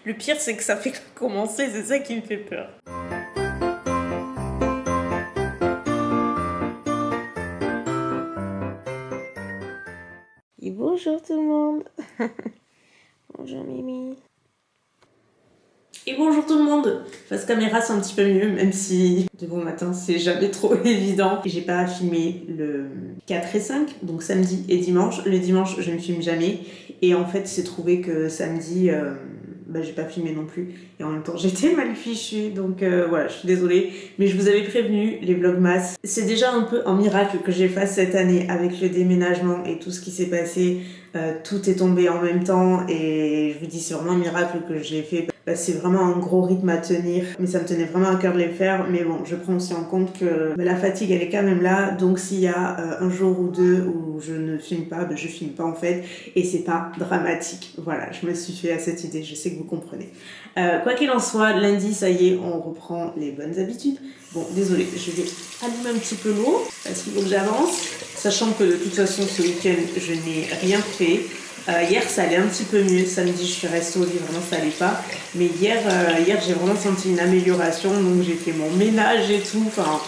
Le pire, c'est que ça fait commencer, c'est ça qui me fait peur. Et bonjour tout le monde. Bonjour Mimi. Et bonjour tout le monde. Face caméra c'est un petit peu mieux, même si de bon matin c'est jamais trop évident. J'ai pas filmé le 4 et 5, donc samedi et dimanche. Le dimanche je ne filme jamais. Et en fait il s'est trouvé que samedi j'ai pas filmé non plus. Et en même temps j'étais mal fichue, donc voilà, je suis désolée. Mais je vous avais prévenu, les vlogmas, c'est déjà un peu un miracle que j'ai fait cette année avec le déménagement et tout ce qui s'est passé. Tout est tombé en même temps et je vous dis c'est vraiment un miracle que j'ai fait. C'est vraiment un gros rythme à tenir, mais ça me tenait vraiment à cœur de les faire. Mais bon, je prends aussi en compte que la fatigue elle est quand même là, donc s'il y a un jour ou deux où je ne filme pas, je filme pas en fait, et c'est pas dramatique. Voilà, je me suis fait à cette idée, je sais que vous comprenez. Quoi qu'il en soit, lundi ça y est, on reprend les bonnes habitudes. Bon, désolé, je vais allumer un petit peu l'eau parce qu'il faut que j'avance, sachant que de toute façon ce week-end je n'ai rien fait. Hier ça allait un petit peu mieux, samedi je suis restée au lit, vraiment ça allait pas, mais hier j'ai vraiment senti une amélioration, donc j'ai fait mon ménage et tout, enfin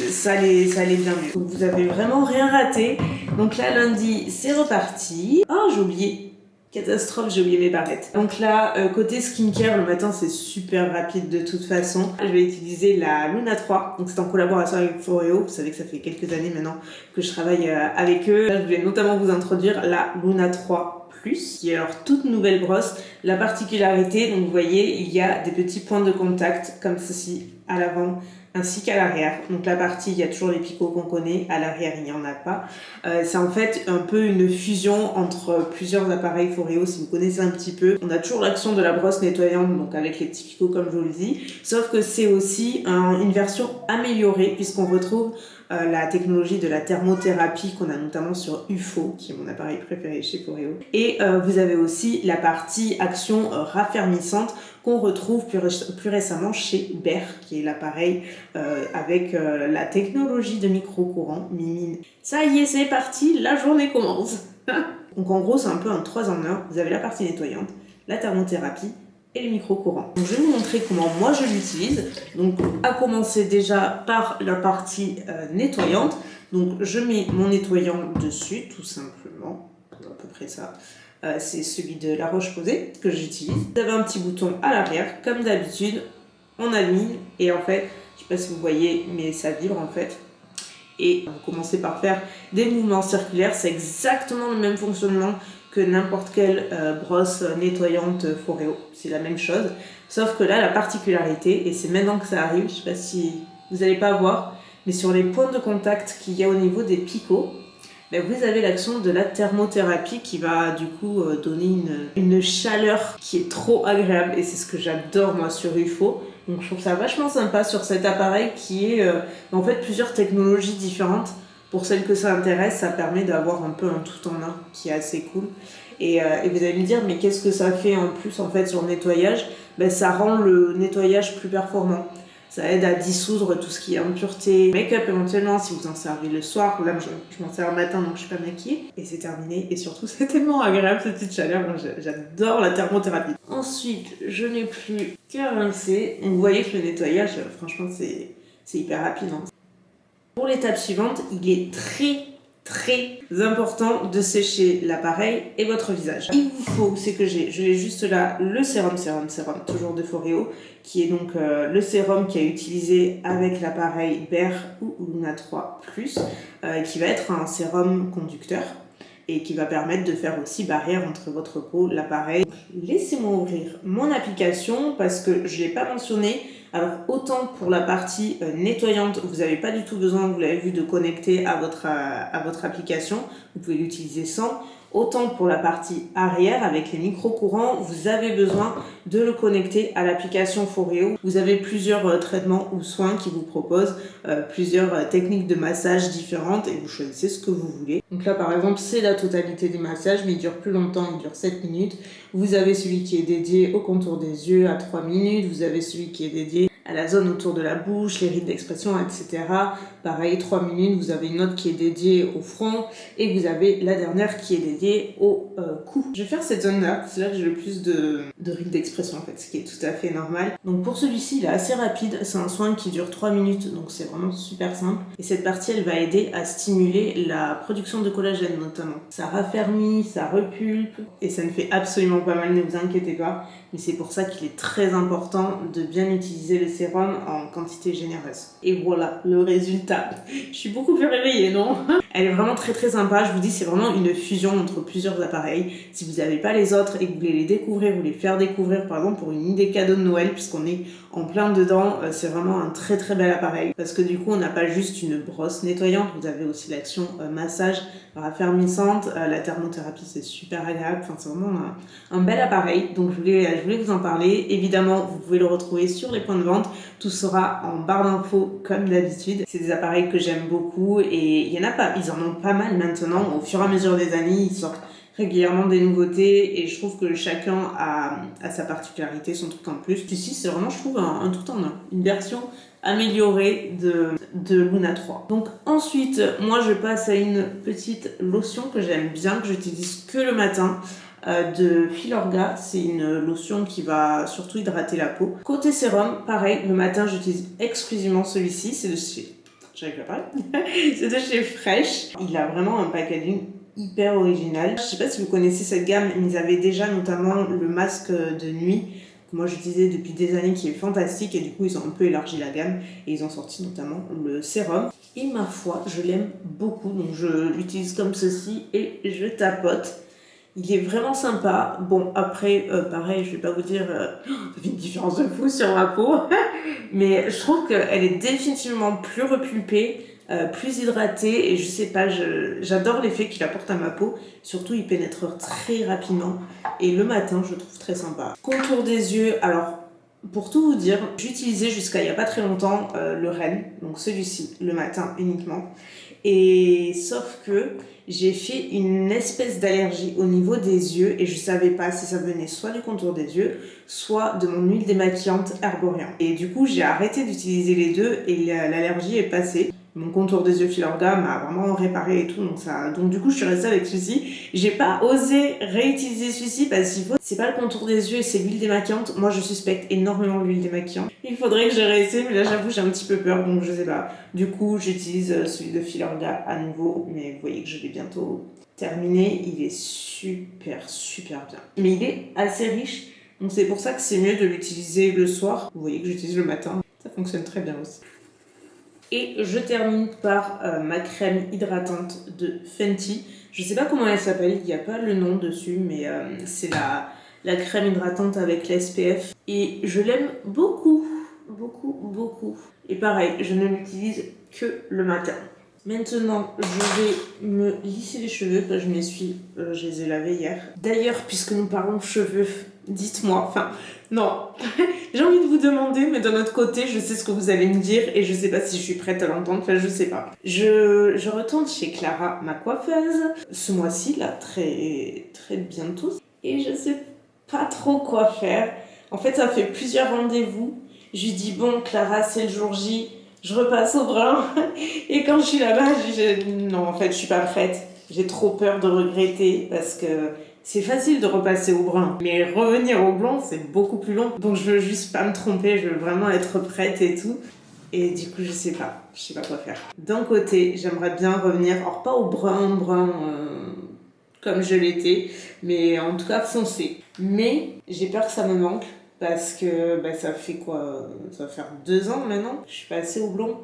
ça allait bien mieux. Donc vous avez vraiment rien raté. Donc là lundi c'est reparti. Oh j'ai oublié, catastrophe, j'ai oublié mes barrettes. Donc là, côté skincare, le matin c'est super rapide de toute façon. Je vais utiliser la Luna 3, donc c'est en collaboration avec Foreo. Vous savez que ça fait quelques années maintenant que je travaille avec eux. Là, je voulais notamment vous introduire la Luna 3 Plus, qui est leur toute nouvelle brosse. La particularité, donc vous voyez, il y a des petits points de contact comme ceci à l'avant ainsi qu'à l'arrière. Donc la partie, il y a toujours les picots qu'on connaît, à l'arrière il n'y en a pas. C'est en fait un peu une fusion entre plusieurs appareils Foreo, si vous connaissez un petit peu. On a toujours l'action de la brosse nettoyante, donc avec les petits picots comme je vous le dis, sauf que c'est aussi une version améliorée puisqu'on retrouve la technologie de la thermothérapie qu'on a notamment sur UFO, qui est mon appareil préféré chez Foreo. Et vous avez aussi la partie action raffermissante qu'on retrouve plus récemment chez Behr, qui est l'appareil avec la technologie de micro-courant Mimine. Ça y est, c'est parti, la journée commence. Donc en gros, c'est un peu un 3 en 1. Vous avez la partie nettoyante, la thermothérapie et les micro-courants. Donc je vais vous montrer comment moi je l'utilise. Donc à commencer déjà par la partie nettoyante. Donc je mets mon nettoyant dessus, tout simplement, à peu près ça. C'est celui de La Roche-Posay que j'utilise. Vous avez un petit bouton à l'arrière, comme d'habitude, on aligne et en fait, je sais pas si vous voyez, mais ça vibre en fait. Et vous commencez par faire des mouvements circulaires, c'est exactement le même fonctionnement que n'importe quelle brosse nettoyante Foreo, c'est la même chose. Sauf que là, la particularité, et c'est maintenant que ça arrive, je sais pas si vous n'allez pas voir, mais sur les points de contact qu'il y a au niveau des picots, vous avez l'action de la thermothérapie qui va du coup donner une chaleur qui est trop agréable et c'est ce que j'adore moi sur UFO. Donc je trouve ça vachement sympa sur cet appareil qui est en fait plusieurs technologies différentes. Pour celles que ça intéresse, ça permet d'avoir un peu un tout en un qui est assez cool. Et vous allez me dire mais qu'est-ce que ça fait en plus en fait sur le nettoyage? Ça rend le nettoyage plus performant. Ça aide à dissoudre tout ce qui est impureté, make-up éventuellement si vous en servez le soir. Là, je m'en sers le matin donc je suis pas maquillée. Et c'est terminé. Et surtout, c'est tellement agréable cette petite chaleur. Moi, j'adore la thermothérapie. Ensuite, je n'ai plus qu'à rincer. Vous voyez que le nettoyage, franchement, c'est hyper rapide. Hein. Pour l'étape suivante, il est très important de sécher l'appareil et votre visage. Il vous faut, c'est que je l'ai juste là, le sérum, toujours de Foreo, qui est donc le sérum qui est utilisé avec l'appareil Behr ou Luna 3 Plus, qui va être un sérum conducteur et qui va permettre de faire aussi barrière entre votre peau, l'appareil. Laissez-moi ouvrir mon application parce que je ne l'ai pas mentionné. Alors autant pour la partie nettoyante, vous n'avez pas du tout besoin, vous l'avez vu, de connecter à votre application. Vous pouvez l'utiliser sans. Autant pour la partie arrière, avec les micro-courants, vous avez besoin de le connecter à l'application Foreo. Vous avez plusieurs traitements ou soins qui vous proposent plusieurs techniques de massage différentes et vous choisissez ce que vous voulez. Donc là par exemple, c'est la totalité des massages, mais il dure plus longtemps, il dure 7 minutes. Vous avez celui qui est dédié au contour des yeux à 3 minutes, vous avez celui qui est dédié à la zone autour de la bouche, les rides d'expression, etc. Pareil, 3 minutes, vous avez une autre qui est dédiée au front et vous avez la dernière qui est dédiée au cou. Je vais faire cette zone-là, c'est là que j'ai le plus de rides d'expression en fait, ce qui est tout à fait normal. Donc pour celui-ci, il est assez rapide, c'est un soin qui dure 3 minutes, donc c'est vraiment super simple. Et cette partie, elle va aider à stimuler la production de collagène notamment. Ça raffermit, ça repulpe et ça ne fait absolument pas mal, ne vous inquiétez pas. Mais c'est pour ça qu'il est très important de bien utiliser le sérum en quantité généreuse. Et voilà, le résultat. Je suis beaucoup plus réveillée, non? Elle est vraiment très très sympa, je vous dis, c'est vraiment une fusion entre plusieurs appareils. Si vous n'avez pas les autres et que vous voulez les découvrir, vous les faire découvrir par exemple pour une idée cadeau de Noël, puisqu'on est en plein dedans, c'est vraiment un très très bel appareil. Parce que du coup, on n'a pas juste une brosse nettoyante, vous avez aussi l'action massage raffermissante, la thermothérapie c'est super agréable, enfin c'est vraiment un bel appareil. Donc je voulais vous en parler. Évidemment, vous pouvez le retrouver sur les points de vente. Tout sera en barre d'infos comme d'habitude. C'est des appareils que j'aime beaucoup et il y en a pas, ils en ont pas mal maintenant. Au fur et à mesure des années, ils sortent régulièrement des nouveautés et je trouve que chacun a sa particularité, son truc en plus. Ici, c'est vraiment, je trouve, un tout en un. Une version améliorée de Luna 3. Donc ensuite, moi je passe à une petite lotion que j'aime bien, que j'utilise que le matin. De Filorga, c'est une lotion qui va surtout hydrater la peau. Côté sérum, pareil, le matin j'utilise exclusivement celui-ci, c'est de chez... J'arrive pas à parler. C'est de chez Fresh. Il a vraiment un packaging hyper original. Je sais pas si vous connaissez cette gamme, mais ils avaient déjà notamment le masque de nuit que moi j'utilisais depuis des années qui est fantastique et du coup ils ont un peu élargi la gamme et ils ont sorti notamment le sérum. Et ma foi, je l'aime beaucoup, donc je l'utilise comme ceci et je tapote. Il est vraiment sympa. Bon, après, pareil, je vais pas vous dire ça fait une différence de fou sur ma peau, mais je trouve qu'elle est définitivement plus repulpée, plus hydratée, et je sais pas, j'adore l'effet qu'il apporte à ma peau. Surtout, il pénètre très rapidement, et le matin, je le trouve très sympa. Contour des yeux, alors, pour tout vous dire, j'utilisais jusqu'à il y a pas très longtemps le Ren, donc celui-ci, le matin uniquement. Et sauf que j'ai fait une espèce d'allergie au niveau des yeux et je savais pas si ça venait soit du contour des yeux, soit de mon huile démaquillante Herborian. Et du coup, j'ai arrêté d'utiliser les deux et l'allergie est passée. Mon contour des yeux Filorga m'a vraiment réparé et tout, donc du coup je suis restée avec celui-ci. J'ai pas osé réutiliser celui-ci parce qu'il faut, c'est pas le contour des yeux, c'est l'huile démaquillante. Moi je suspecte énormément l'huile démaquillante. Il faudrait que je réessaye, mais là j'avoue j'ai un petit peu peur, donc je sais pas. Du coup j'utilise celui de Filorga à nouveau, mais vous voyez que je l'ai bientôt terminé. Il est super bien, mais il est assez riche, donc c'est pour ça que c'est mieux de l'utiliser le soir. Vous voyez que j'utilise le matin, ça fonctionne très bien aussi. Et je termine par ma crème hydratante de Fenty. Je sais pas comment elle s'appelle, il n'y a pas le nom dessus, mais c'est la crème hydratante avec l'SPF. Et je l'aime beaucoup. Et pareil, je ne l'utilise que le matin. Maintenant, je vais me lisser les cheveux, parce que je les ai lavés hier. D'ailleurs, puisque nous parlons cheveux, dites-moi, enfin, non, j'ai envie de vous demander, mais d'un autre côté, je sais ce que vous allez me dire et je sais pas si je suis prête à l'entendre, enfin, je sais pas. Je retourne chez Clara, ma coiffeuse, ce mois-ci, là, très bientôt, et je sais pas trop quoi faire. En fait, ça fait plusieurs rendez-vous. Je lui dis, bon, Clara, c'est le jour J. Je repasse au brun et quand je suis là-bas, je dis non, en fait, je suis pas prête. J'ai trop peur de regretter parce que c'est facile de repasser au brun, mais revenir au blond, c'est beaucoup plus long. Donc je veux juste pas me tromper, je veux vraiment être prête et tout. Et du coup, je sais pas quoi faire. D'un côté, j'aimerais bien revenir, alors pas au brun comme je l'étais, mais en tout cas foncé. Mais j'ai peur que ça me manque. Parce que ça fait quoi? Ça va faire 2 ans maintenant. Je suis passée au blond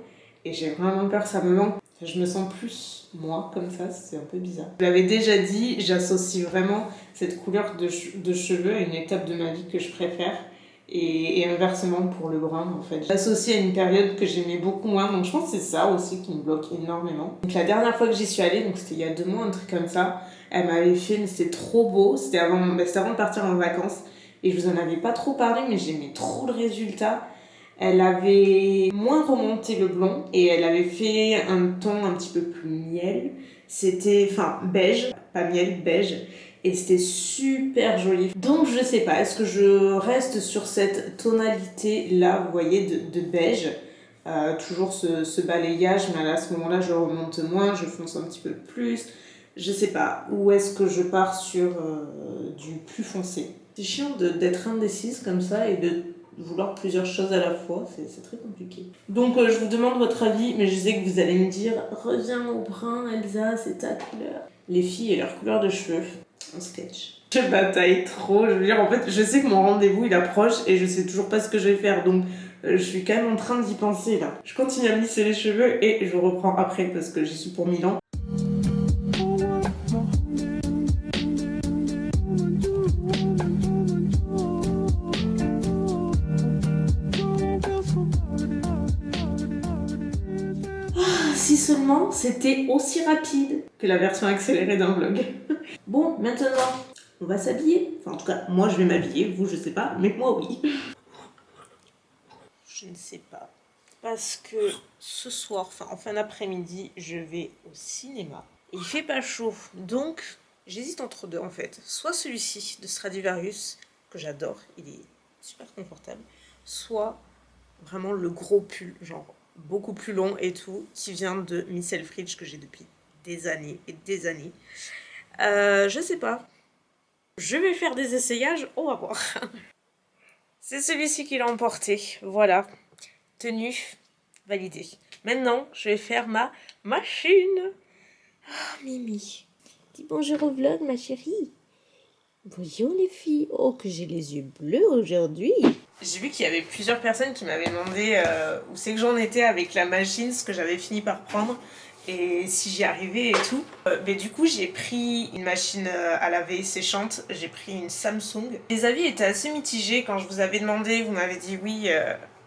et j'ai vraiment peur que ça me manque. Je me sens plus moi comme ça, c'est un peu bizarre. Je l'avais déjà dit, j'associe vraiment cette couleur de cheveux à une étape de ma vie que je préfère. Et inversement pour le brun en fait. J'associe à une période que j'aimais beaucoup moins, donc je pense que c'est ça aussi qui me bloque énormément. Donc la dernière fois que j'y suis allée, donc c'était il y a 2 mois, un truc comme ça, elle m'avait fait, mais c'était trop beau, c'était avant de partir en vacances. Et je vous en avais pas trop parlé, mais j'aimais trop le résultat. Elle avait moins remonté le blond et elle avait fait un ton un petit peu plus miel. C'était, beige, pas miel, beige. et c'était super joli. Donc je sais pas, est-ce que je reste sur cette tonalité là, vous voyez, de beige, toujours ce balayage, mais là, à ce moment là je remonte moins, je fonce un petit peu plus, je sais pas, ou est-ce que je pars sur du plus foncé. C'est chiant d'être indécise comme ça et de vouloir plusieurs choses à la fois, c'est très compliqué. Donc je vous demande votre avis, mais je sais que vous allez me dire reviens au brun Elsa, c'est ta couleur. Les filles et leur couleur de cheveux, en sketch. Je bataille trop, je veux dire en fait je sais que mon rendez-vous il approche et je sais toujours pas ce que je vais faire, donc je suis quand même en train d'y penser là. Je continue à me lisser les cheveux et je reprends après parce que j'y suis pour 1000 ans. Si seulement c'était aussi rapide que la version accélérée d'un vlog. Bon, maintenant, on va s'habiller. Enfin, en tout cas, moi je vais m'habiller, vous je sais pas, mais moi oui. Je ne sais pas. Parce que ce soir, enfin en fin d'après-midi, je vais au cinéma. Et il fait pas chaud, donc j'hésite entre deux en fait. Soit celui-ci de Stradivarius, que j'adore, il est super confortable. Soit vraiment le gros pull, genre beaucoup plus long et tout, qui vient de Miss Selfridge que j'ai depuis des années et des années. Je sais pas. Je vais faire des essayages, on va voir. C'est celui-ci qui l'a emporté, voilà. Tenue validée. Maintenant, je vais faire ma machine. Oh, Mimi. Dis bonjour au vlog, ma chérie. Bonjour les filles. Oh, que j'ai les yeux bleus aujourd'hui. J'ai vu qu'il y avait plusieurs personnes qui m'avaient demandé où c'est que j'en étais avec la machine, ce que j'avais fini par prendre et si j'y arrivais et tout. Mais du coup, j'ai pris une machine à laver séchante, j'ai pris une Samsung. Les avis étaient assez mitigés quand je vous avais demandé, vous m'avez dit oui.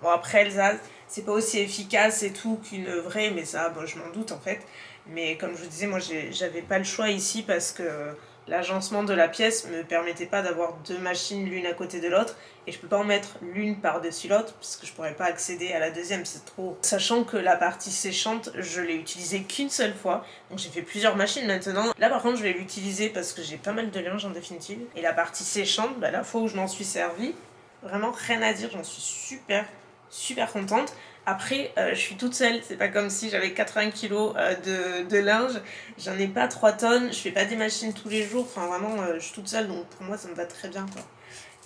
Bon, après Elsa, c'est pas aussi efficace et tout qu'une vraie, mais ça, bon, je m'en doute en fait. Mais comme je vous disais, moi j'avais pas le choix ici parce que l'agencement de la pièce me permettait pas d'avoir deux machines l'une à côté de l'autre et je peux pas en mettre l'une par-dessus l'autre parce que je pourrais pas accéder à la deuxième, c'est trop. Sachant que la partie séchante, je l'ai utilisée qu'une seule fois, donc j'ai fait plusieurs machines maintenant. Là par contre, je vais l'utiliser parce que j'ai pas mal de linge en définitive. Et la partie séchante, bah, la fois où je m'en suis servie, vraiment rien à dire, j'en suis super contente. Après, je suis toute seule, c'est pas comme si j'avais 80 kilos de linge, j'en ai pas 3 tonnes, je fais pas des machines tous les jours, enfin vraiment, je suis toute seule, donc pour moi ça me va très bien quoi.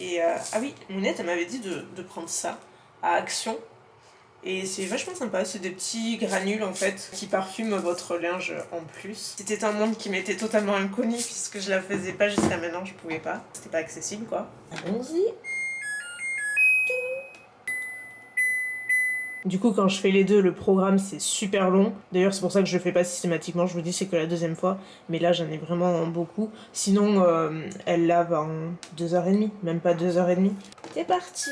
Et ah oui, Mounette elle m'avait dit de prendre ça à Action, et c'est vachement sympa, c'est des petits granules en fait qui parfument votre linge en plus. C'était un monde qui m'était totalement inconnu puisque je la faisais pas jusqu'à maintenant, je pouvais pas, c'était pas accessible quoi. Allons-y. Du coup, quand je fais les deux, le programme c'est super long. D'ailleurs, c'est pour ça que je le fais pas systématiquement. Je vous dis, c'est que la deuxième fois. Mais là, j'en ai vraiment beaucoup. Sinon, elle lave en 2h30, même pas 2h30. C'est parti.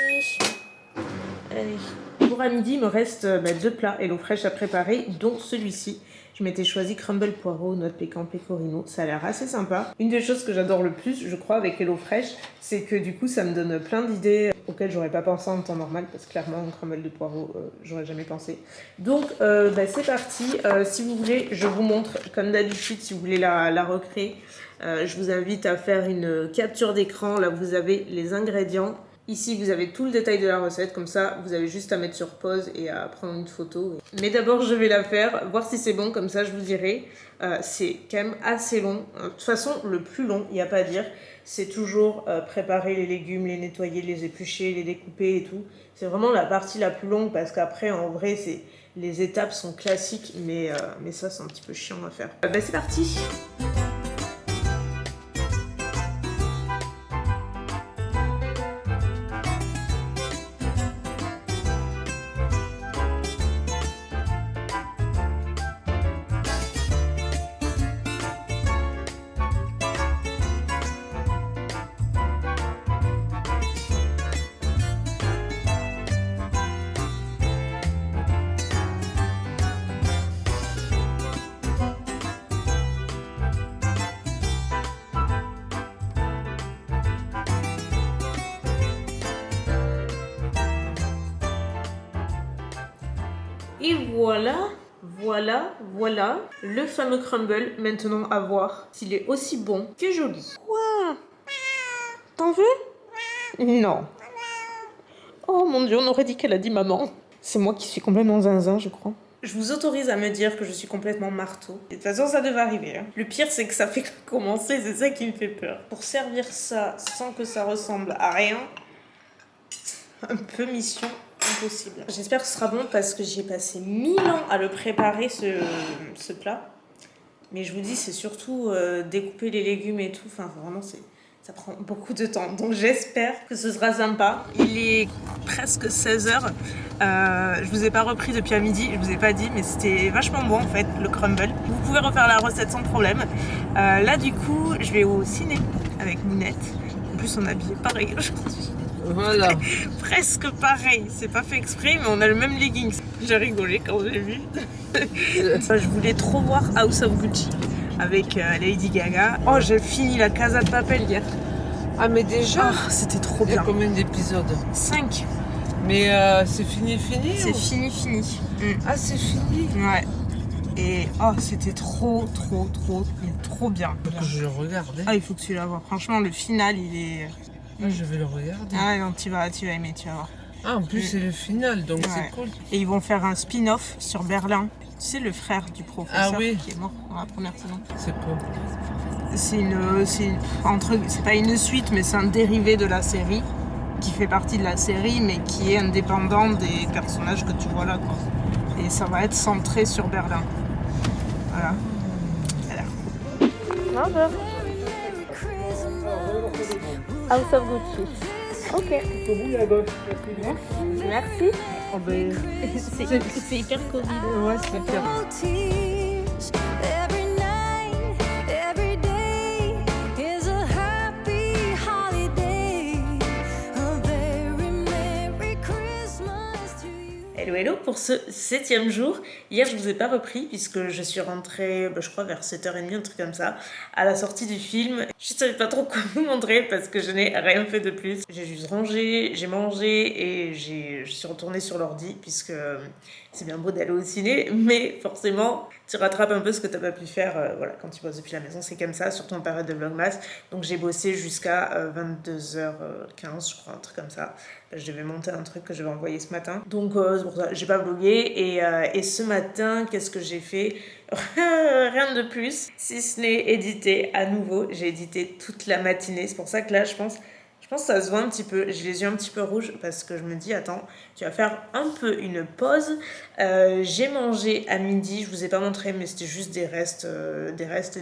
Allez. Pour à midi, il me reste deux plats HelloFresh à préparer, dont celui-ci. Je m'étais choisi crumble poireau, noix de pécan, pecorino. Ça a l'air assez sympa. Une des choses que j'adore le plus, je crois, avec HelloFresh, c'est que du coup, ça me donne plein d'idées auxquelles j'aurais pas pensé en temps normal, parce que clairement, un crumble de poireau, j'aurais jamais pensé. Donc, c'est parti. Si vous voulez, je vous montre, comme d'habitude, si vous voulez la recréer, je vous invite à faire une capture d'écran. Là, vous avez les ingrédients. Ici, vous avez tout le détail de la recette, comme ça, vous avez juste à mettre sur pause et à prendre une photo. Mais d'abord, je vais la faire, voir si c'est bon, comme ça, je vous dirai. C'est quand même assez long. De toute façon, le plus long, il n'y a pas à dire, c'est toujours préparer les légumes, les nettoyer, les éplucher, les découper et tout. C'est vraiment la partie la plus longue, parce qu'après, en vrai, les étapes sont classiques, mais ça, c'est un petit peu chiant à faire. C'est parti! Et voilà, Voilà le fameux crumble. Maintenant à voir s'il est aussi bon que joli. Quoi? T'en veux? Non. Oh mon dieu, on aurait dit qu'elle a dit maman. C'est moi qui suis complètement zinzin, je crois. Je vous autorise à me dire que je suis complètement marteau. Et de toute façon, ça devait arriver. Hein. Le pire, c'est que ça fait que commencer, c'est ça qui me fait peur. Pour servir ça sans que ça ressemble à rien, un peu mission impossible. J'espère que ce sera bon parce que j'ai passé 1000 ans à le préparer, ce plat. Mais je vous dis, c'est surtout découper les légumes et tout. Enfin, vraiment, ça prend beaucoup de temps. Donc j'espère que ce sera sympa. Il est presque 16h. Je vous ai pas repris depuis à midi, je vous ai pas dit, mais c'était vachement bon en fait, le crumble. Vous pouvez refaire la recette sans problème. Là du coup, je vais au ciné avec Mounette. En plus, on est habillé pareil aujourd'hui. Voilà. Presque pareil. C'est pas fait exprès, mais on a le même leggings. J'ai rigolé quand j'ai vu. Je voulais trop voir House of Gucci avec Lady Gaga. Oh, j'ai fini la Casa de Papel hier. Ah, mais déjà, c'était trop il y a bien. combien d'épisodes? 5. Mais c'est fini C'est ou... fini. Ah, c'est fini. Ouais. Et c'était trop bien. Faut que je le regarde. Ah, il faut que tu la vois. Franchement, le final, il est... Ah, je vais le regarder. Ah non, tu vas aimer, tu vas voir. Ah, en plus, c'est le final, donc Ouais. c'est cool. Et ils vont faire un spin-off sur Berlin. Tu sais, le frère du professeur qui est mort dans la première saison. C'est cool. C'est pas une suite, mais c'est un dérivé de la série qui fait partie de la série, mais qui est indépendant des personnages que tu vois là, quoi. Et ça va être centré sur Berlin. Voilà. Alors. House of Gucci. Ok. Merci. Oh, ben, C'est hyper Covid. ouais, c'est hyper. Hello pour ce 7e jour. Hier je vous ai pas repris puisque je suis rentrée, je crois vers 7h30, un truc comme ça, à la sortie du film. Je savais pas trop quoi vous montrer parce que je n'ai rien fait de plus. J'ai juste rangé, j'ai mangé et je suis retournée sur l'ordi puisque c'est bien beau d'aller au ciné, mais forcément tu rattrapes un peu ce que t'as pas pu faire quand tu bosses depuis la maison, c'est comme ça, surtout en période de vlogmas. Donc j'ai bossé jusqu'à 22h15 je crois, un truc comme ça. Je devais monter un truc que je vais envoyer ce matin. Donc c'est pour ça, j'ai pas vlogué. Et ce matin, qu'est-ce que j'ai fait? Rien de plus, si ce n'est éditer à nouveau. J'ai édité toute la matinée. C'est pour ça que là, je pense que ça se voit un petit peu. J'ai les yeux un petit peu rouges parce que je me dis, attends, tu vas faire un peu une pause. J'ai mangé à midi. Je vous ai pas montré, mais c'était juste des restes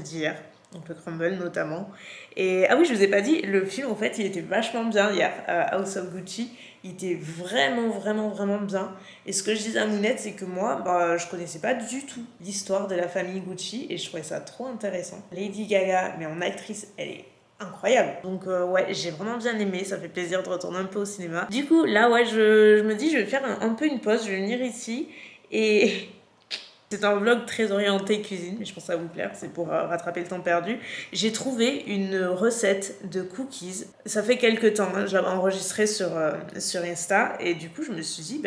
d'hier. Donc le crumble notamment. Et ah oui, je vous ai pas dit, le film en fait il était vachement bien hier, House of Gucci. Il était vraiment bien. Et ce que je disais à Mounette, c'est que moi, je connaissais pas du tout l'histoire de la famille Gucci et je trouvais ça trop intéressant. Lady Gaga, mais en actrice, elle est incroyable. Donc ouais, j'ai vraiment bien aimé, ça fait plaisir de retourner un peu au cinéma. Du coup, là ouais, je me dis, je vais faire un peu une pause, je vais venir ici et... C'est un vlog très orienté cuisine, mais je pense que ça va vous plaire, c'est pour rattraper le temps perdu. J'ai trouvé une recette de cookies. Ça fait quelques temps, je l'avais enregistrée sur Insta, et du coup je me suis dit,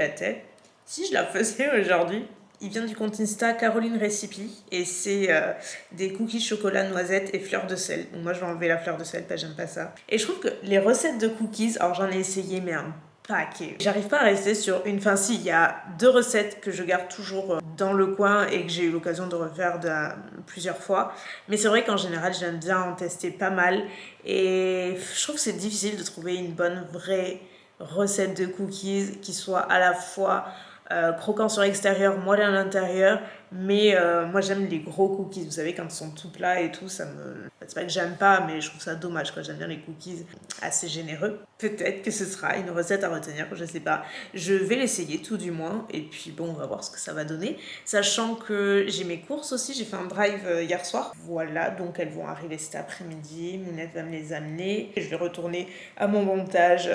si je la faisais aujourd'hui. Il vient du compte Insta Caroline Recipe, et c'est des cookies chocolat, noisettes et fleurs de sel. Donc moi je vais enlever la fleur de sel, parce que j'aime pas ça. Et je trouve que les recettes de cookies, alors j'en ai essayé, mais un paquet. J'arrive pas à rester sur une... Enfin si, il y a 2 recettes que je garde toujours dans le coin et que j'ai eu l'occasion de refaire plusieurs fois. Mais c'est vrai qu'en général, j'aime bien en tester pas mal. Et je trouve que c'est difficile de trouver une bonne, vraie recette de cookies qui soit à la fois croquant sur l'extérieur, moelleux à l'intérieur. Mais moi j'aime les gros cookies, vous savez, quand ils sont tout plats et tout, ça me... C'est pas que j'aime pas, mais je trouve ça dommage, quoi. J'aime bien les cookies assez généreux. Peut-être que ce sera une recette à retenir, je sais pas. Je vais l'essayer tout du moins, et puis bon, on va voir ce que ça va donner. Sachant que j'ai mes courses aussi, j'ai fait un drive hier soir. Voilà, donc elles vont arriver cet après-midi, Mounette va me les amener. Je vais retourner à mon montage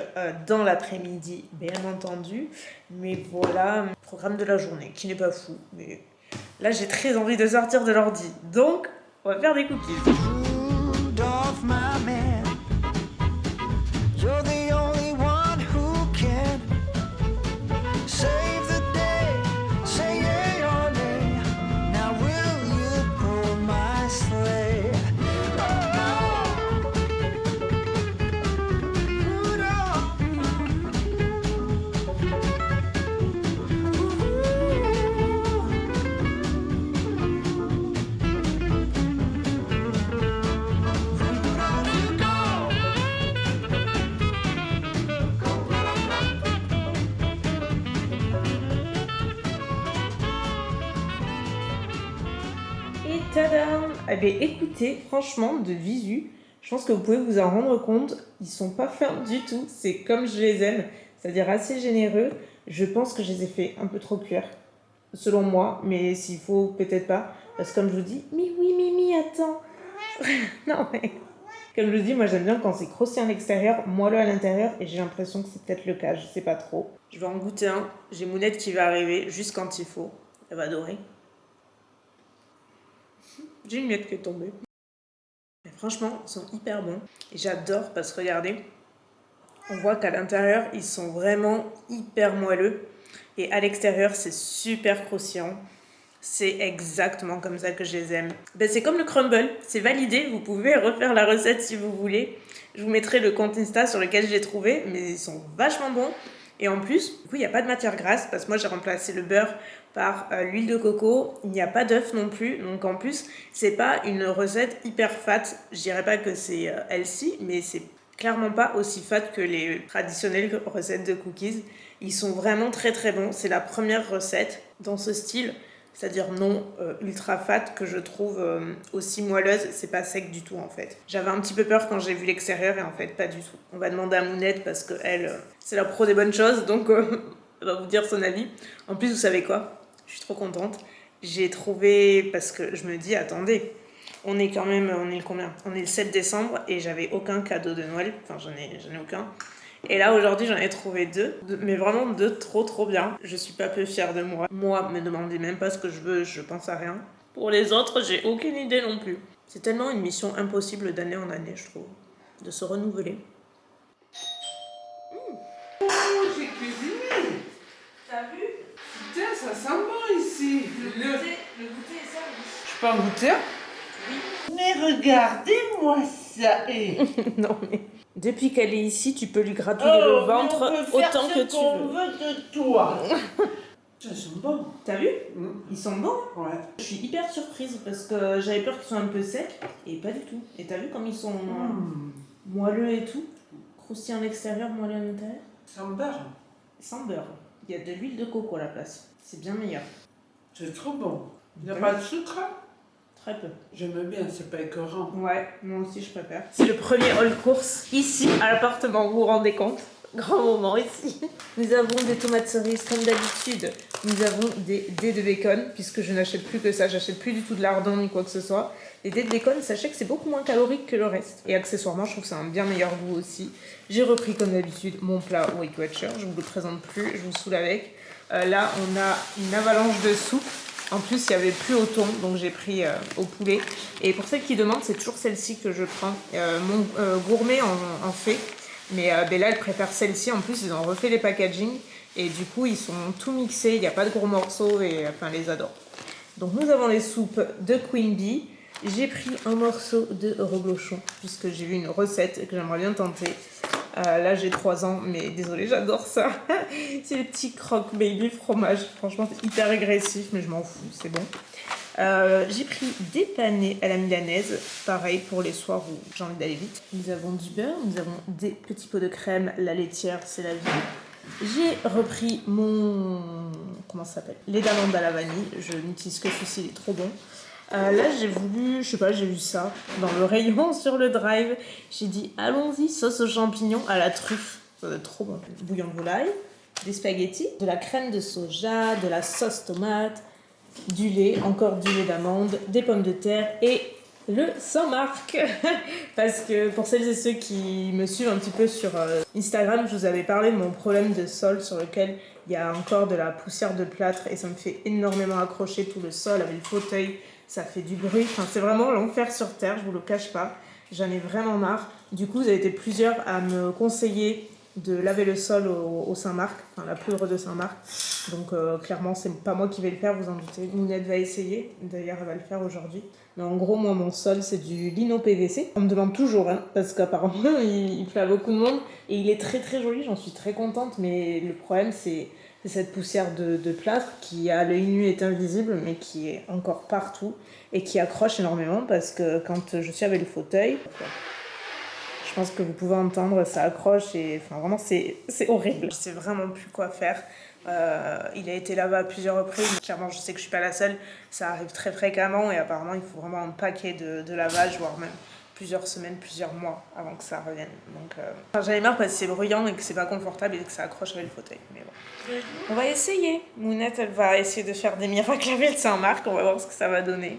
dans l'après-midi, bien entendu. Mais voilà, programme de la journée, qui n'est pas fou, mais... Là, j'ai très envie de sortir de l'ordi. Donc, on va faire des cookies. Tadam! Eh bien écoutez, franchement, de visu, je pense que vous pouvez vous en rendre compte, ils sont pas fins du tout, c'est comme je les aime, c'est-à-dire assez généreux. Je pense que je les ai fait un peu trop cuire, selon moi, mais s'il faut, peut-être pas, parce que comme je vous dis, mais oui Mimi, attends. Non mais, comme je vous dis, moi j'aime bien quand c'est croustillant à l'extérieur, moelleux à l'intérieur, et j'ai l'impression que c'est peut-être le cas, je sais pas trop. Je vais en goûter un, j'ai Mounette qui va arriver juste quand il faut, elle va adorer. J'ai une miette qui est tombée. Mais franchement, ils sont hyper bons. Et j'adore parce que regardez, on voit qu'à l'intérieur, ils sont vraiment hyper moelleux. Et à l'extérieur, c'est super croustillant. C'est exactement comme ça que je les aime. Ben, c'est comme le crumble, c'est validé. Vous pouvez refaire la recette si vous voulez. Je vous mettrai le compte Insta sur lequel je l'ai trouvé. Mais ils sont vachement bons. Et en plus, du coup, il n'y a pas de matière grasse parce que moi j'ai remplacé le beurre par l'huile de coco. Il n'y a pas d'œuf non plus. Donc en plus, c'est pas une recette hyper fat. Je dirais pas que c'est healthy, mais c'est clairement pas aussi fat que les traditionnelles recettes de cookies. Ils sont vraiment très très bons. C'est la première recette dans ce style, c'est-à-dire non ultra fat, que je trouve aussi moelleuse. C'est pas sec du tout en fait. J'avais un petit peu peur quand j'ai vu l'extérieur et en fait pas du tout. On va demander à Mounette parce que elle, c'est la pro des bonnes choses, donc elle va vous dire son avis. En plus, vous savez quoi? Je suis trop contente. J'ai trouvé, parce que je me dis, attendez, on est quand même, on est le combien? On est le 7 décembre et j'avais aucun cadeau de Noël. Enfin, j'en ai aucun. Et là, aujourd'hui, j'en ai trouvé deux, mais vraiment deux trop bien. Je suis pas peu fière de moi. Moi, me demandez même pas ce que je veux, je pense à rien. Pour les autres, j'ai aucune idée non plus. C'est tellement une mission impossible d'année en année, je trouve, de se renouveler. Oh, j'ai cuisiné. T'as vu? Putain, ça sent bon ici. Le goûter est servi. Je peux en goûter? Mais regardez-moi ça et Non mais... Depuis qu'elle est ici, tu peux lui gratouiller le ventre autant que tu veux. veut de toi. Ça sent bon. T'as vu? Ils sont bons. Ouais. Je suis hyper surprise parce que j'avais peur qu'ils soient un peu secs et pas du tout. Et t'as vu comme ils sont moelleux et tout? Croustillant à l'extérieur, moelleux à l'intérieur. Sans beurre. Sans beurre. Il y a de l'huile de coco à la place. C'est bien meilleur. C'est trop bon. Il n'y a pas de sucre? Très peu. J'aime bien, c'est pas écœurant. Ouais, moi aussi je préfère. C'est le premier haul course ici à l'appartement, vous vous rendez compte? Grand moment ici. Nous avons des tomates cerises comme d'habitude. Nous avons des dés de bacon, puisque je n'achète plus que ça, j'achète plus du tout de lardon ni quoi que ce soit. Les dés de bacon, sachez que c'est beaucoup moins calorique que le reste. Et accessoirement, je trouve que c'est un bien meilleur goût aussi. J'ai repris comme d'habitude mon plat Weight Watcher, je vous le présente plus, je vous saoule avec. Là, on a une avalanche de soupe. En plus, il n'y avait plus au thon, donc j'ai pris au poulet. Et pour celles qui demandent, c'est toujours celle-ci que je prends. Mon gourmet en fait. Mais Bella, elle préfère celle-ci. En plus, ils ont refait les packaging. Et du coup, ils sont tout mixés. Il n'y a pas de gros morceaux. Et enfin, les adore. Donc, nous avons les soupes de Queen Bee. J'ai pris un morceau de reblochon, puisque j'ai vu une recette que j'aimerais bien tenter. Là, j'ai 3 ans, mais désolée, j'adore ça. C'est les petits croque baby fromage. Franchement, c'est hyper agressif, mais je m'en fous, c'est bon. J'ai pris des panais à la milanaise, pareil pour les soirs où j'ai envie d'aller vite. Nous avons du beurre, nous avons des petits pots de crème, la laitière, c'est la vie. J'ai repris mon... comment ça s'appelle? Lait d'amande à la vanille, je n'utilise que celui-ci, il est trop bon. Là j'ai voulu, je sais pas, j'ai vu ça dans le rayon sur le drive. J'ai dit allons-y, sauce aux champignons à la truffe. Ça doit être trop bon. Bouillon de volaille, des spaghettis, de la crème de soja, de la sauce tomate, du lait, encore du lait d'amande, des pommes de terre et le sans marque. Parce que pour celles et ceux qui me suivent un petit peu sur Instagram, je vous avais parlé de mon problème de sol sur lequel il y a encore de la poussière de plâtre et ça me fait énormément accrocher tout le sol avec le fauteuil. Ça fait du bruit, enfin, c'est vraiment l'enfer sur terre, je vous le cache pas. J'en ai vraiment marre. Du coup, vous avez été plusieurs à me conseiller de laver le sol au Saint-Marc, enfin la poudre de Saint-Marc. Donc clairement, c'est pas moi qui vais le faire, vous en doutez. Mounette va essayer, d'ailleurs elle va le faire aujourd'hui. Mais en gros, moi, mon sol, c'est du lino PVC. On me demande toujours, hein, parce qu'apparemment, il plaît à beaucoup de monde. Et il est très très joli, j'en suis très contente. Mais le problème, c'est cette poussière de plâtre qui, à l'œil nu, est invisible, mais qui est encore partout. Et qui accroche énormément, parce que quand je suis avec le fauteuil, je pense que vous pouvez entendre, ça accroche et enfin vraiment c'est horrible. Je sais vraiment plus quoi faire. Il a été lavé à plusieurs reprises. Clairement, je sais que je suis pas la seule. Ça arrive très fréquemment et apparemment, il faut vraiment un paquet de lavage, voire même plusieurs semaines, plusieurs mois avant que ça revienne. Donc, j'en ai marre parce que c'est bruyant et que c'est pas confortable et que ça accroche avec le fauteuil. Mais bon. On va essayer. Mounette, elle va essayer de faire des miracles avec Saint-Marc. On va voir ce que ça va donner.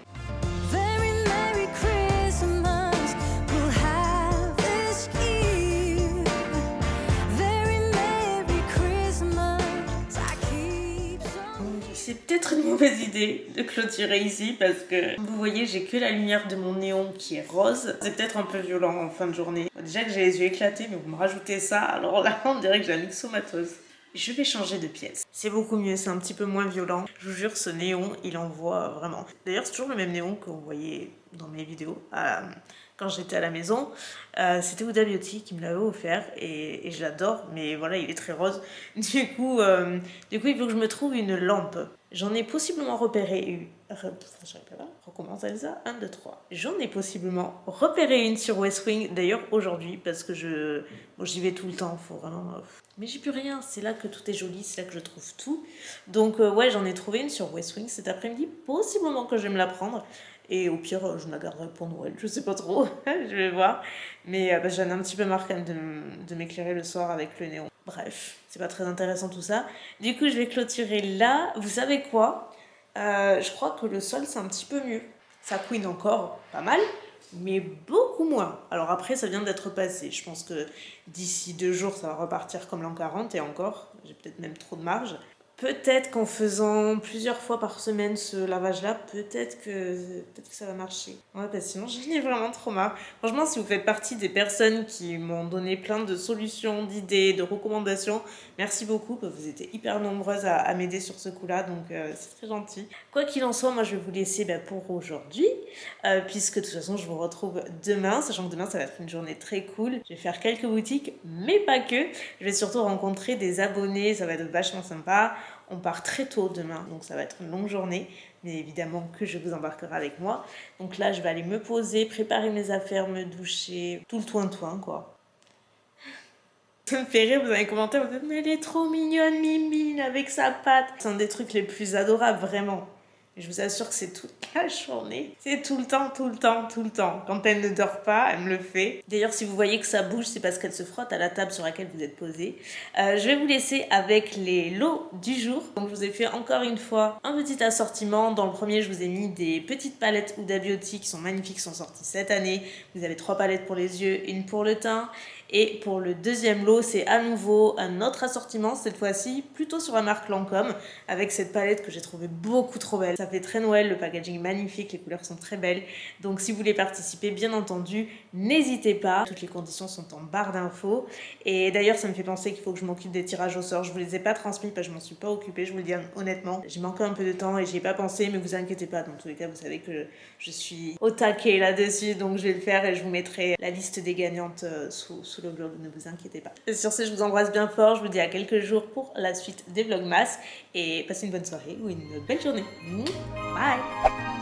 C'est peut-être une mauvaise idée de clôturer ici parce que vous voyez, j'ai que la lumière de mon néon qui est rose. C'est peut-être un peu violent en fin de journée. Déjà que j'ai les yeux éclatés, mais vous me rajoutez ça, alors là on dirait que j'ai la myxomatose. Je vais changer de pièce. C'est beaucoup mieux, c'est un petit peu moins violent. Je vous jure, ce néon, il envoie vraiment. D'ailleurs, c'est toujours le même néon que vous voyez dans mes vidéos. Quand j'étais à la maison, c'était Huda Beauty qui me l'avait offert et je l'adore, mais voilà, il est très rose. Du coup, il faut que je me trouve une lampe. J'en ai possiblement repéré une. Recommence Elsa, 1, 2, 3. J'en ai possiblement repéré une sur West Wing, d'ailleurs aujourd'hui, parce que j'y vais tout le temps, faut vraiment. Mais j'ai plus rien, c'est là que tout est joli, c'est là que je trouve tout. Donc, ouais, j'en ai trouvé une sur West Wing cet après-midi, possiblement que je vais me la prendre. Et au pire, je me la garderai pour Noël, je sais pas trop, je vais voir. Mais j'en ai un petit peu marre quand même de m'éclairer le soir avec le néon. Bref, c'est pas très intéressant tout ça. Du coup, je vais clôturer là. Vous savez quoi ? Je crois que le sol, c'est un petit peu mieux. Ça couine encore pas mal, mais beaucoup moins. Alors après, ça vient d'être passé. Je pense que d'ici 2 jours, ça va repartir comme l'an 40 et encore. J'ai peut-être même trop de marge. Peut-être qu'en faisant plusieurs fois par semaine ce lavage-là, peut-être que ça va marcher. Ouais, parce que sinon, j'en ai vraiment trop marre. Franchement, si vous faites partie des personnes qui m'ont donné plein de solutions, d'idées, de recommandations, merci beaucoup. Vous étiez hyper nombreuses à m'aider sur ce coup-là, donc c'est très gentil. Quoi qu'il en soit, moi, je vais vous laisser pour aujourd'hui, puisque de toute façon, je vous retrouve demain, sachant que demain, ça va être une journée très cool. Je vais faire quelques boutiques, mais pas que. Je vais surtout rencontrer des abonnés, ça va être vachement sympa. On part très tôt demain, donc ça va être une longue journée, mais évidemment que je vous embarquerai avec moi. Donc là, je vais aller me poser, préparer mes affaires, me doucher, tout le toin-toin, quoi. Ça me fait rire, vous avez commenté, vous dites, mais elle est trop mignonne, Mimine, avec sa patte. C'est un des trucs les plus adorables, vraiment. Et je vous assure que c'est toute la journée. C'est tout le temps, tout le temps, tout le temps. Quand elle ne dort pas, elle me le fait. D'ailleurs, si vous voyez que ça bouge, c'est parce qu'elle se frotte à la table sur laquelle vous êtes posé. Je vais vous laisser avec les lots du jour. Donc, je vous ai fait encore une fois un petit assortiment. Dans le premier, je vous ai mis des petites palettes Huda Beauty qui sont magnifiques, qui sont sorties cette année. Vous avez 3 palettes pour les yeux, une pour le teint. Et pour le deuxième lot, c'est à nouveau un autre assortiment, cette fois-ci plutôt sur la marque Lancôme, avec cette palette que j'ai trouvée beaucoup trop belle. Ça fait très Noël, le packaging est magnifique, les couleurs sont très belles. Donc si vous voulez participer, bien entendu, n'hésitez pas. Toutes les conditions sont en barre d'infos. Et d'ailleurs, ça me fait penser qu'il faut que je m'occupe des tirages au sort. Je vous les ai pas transmis parce que je m'en suis pas occupée, je vous le dis honnêtement. J'ai manqué un peu de temps et j'y ai pas pensé, mais vous inquiétez pas. Dans tous les cas, vous savez que je suis au taquet là-dessus, donc je vais le faire et je vous mettrai la liste des gagnantes sous le vlog, ne vous inquiétez pas. Et sur ce, je vous embrasse bien fort, je vous dis à quelques jours pour la suite des vlogmas et passez une bonne soirée ou une belle journée. Bye.